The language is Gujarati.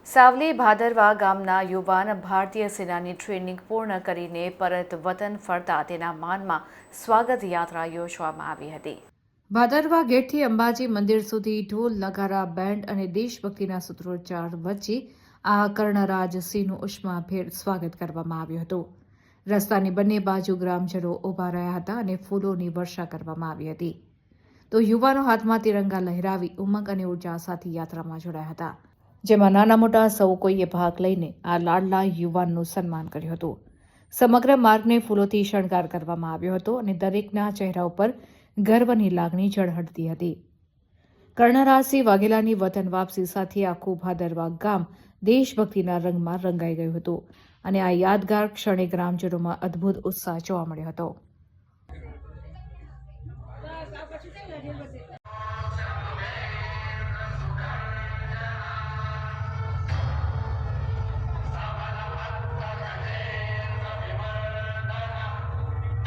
સાવલી ભાદરવા ગામના યુવાન ભારતીય સેનાની ટ્રેનિંગ પૂર્ણ કરીને પરત વતન ફરતા તેના માનમાં સ્વાગત યાત્રા યોજવામાં આવી હતી. ભાદરવા ગેટથી અંબાજી મંદિર સુધી ઢોલ, નગારા, બેન્ડ અને દેશભક્તિના સૂત્રોચ્ચાર વચ્ચે આ કર્ણરાજસિંહનું ઉષ્માભેર સ્વાગત કરવામાં આવ્યું હતું. રસ્તાની બંને બાજુ ગ્રામજનો ઊભા રહ્યા હતા અને ફૂલોની વર્ષા કરવામાં આવી હતી. તો યુવાનો હાથમાં તિરંગા લહેરાવી ઉમંગ અને ઉર્જા સાથે યાત્રામાં જોડાયા હતા, જેમાં નાના મોટા સૌ કોઈએ ભાગ લઈને આ લાડલા યુવાનનું સન્માન કર્યું હતું. સમગ્ર માર્ગને ફૂલોથી શણગાર કરવામાં આવ્યો હતો અને દરેકના ચહેરા ઉપર ગર્વની લાગણી ઝળહળતી હતી. કર્ણરાજસિંહ વાઘેલાની વતન વાપસી સાથે આખું ભાદરવા ગામ દેશભક્તિના રંગમાં રંગાઈ ગયું હતું અને આ યાદગાર ક્ષણે ગ્રામજનોમાં અદ્ભુત ઉત્સાહ જોવા મળ્યો હતો.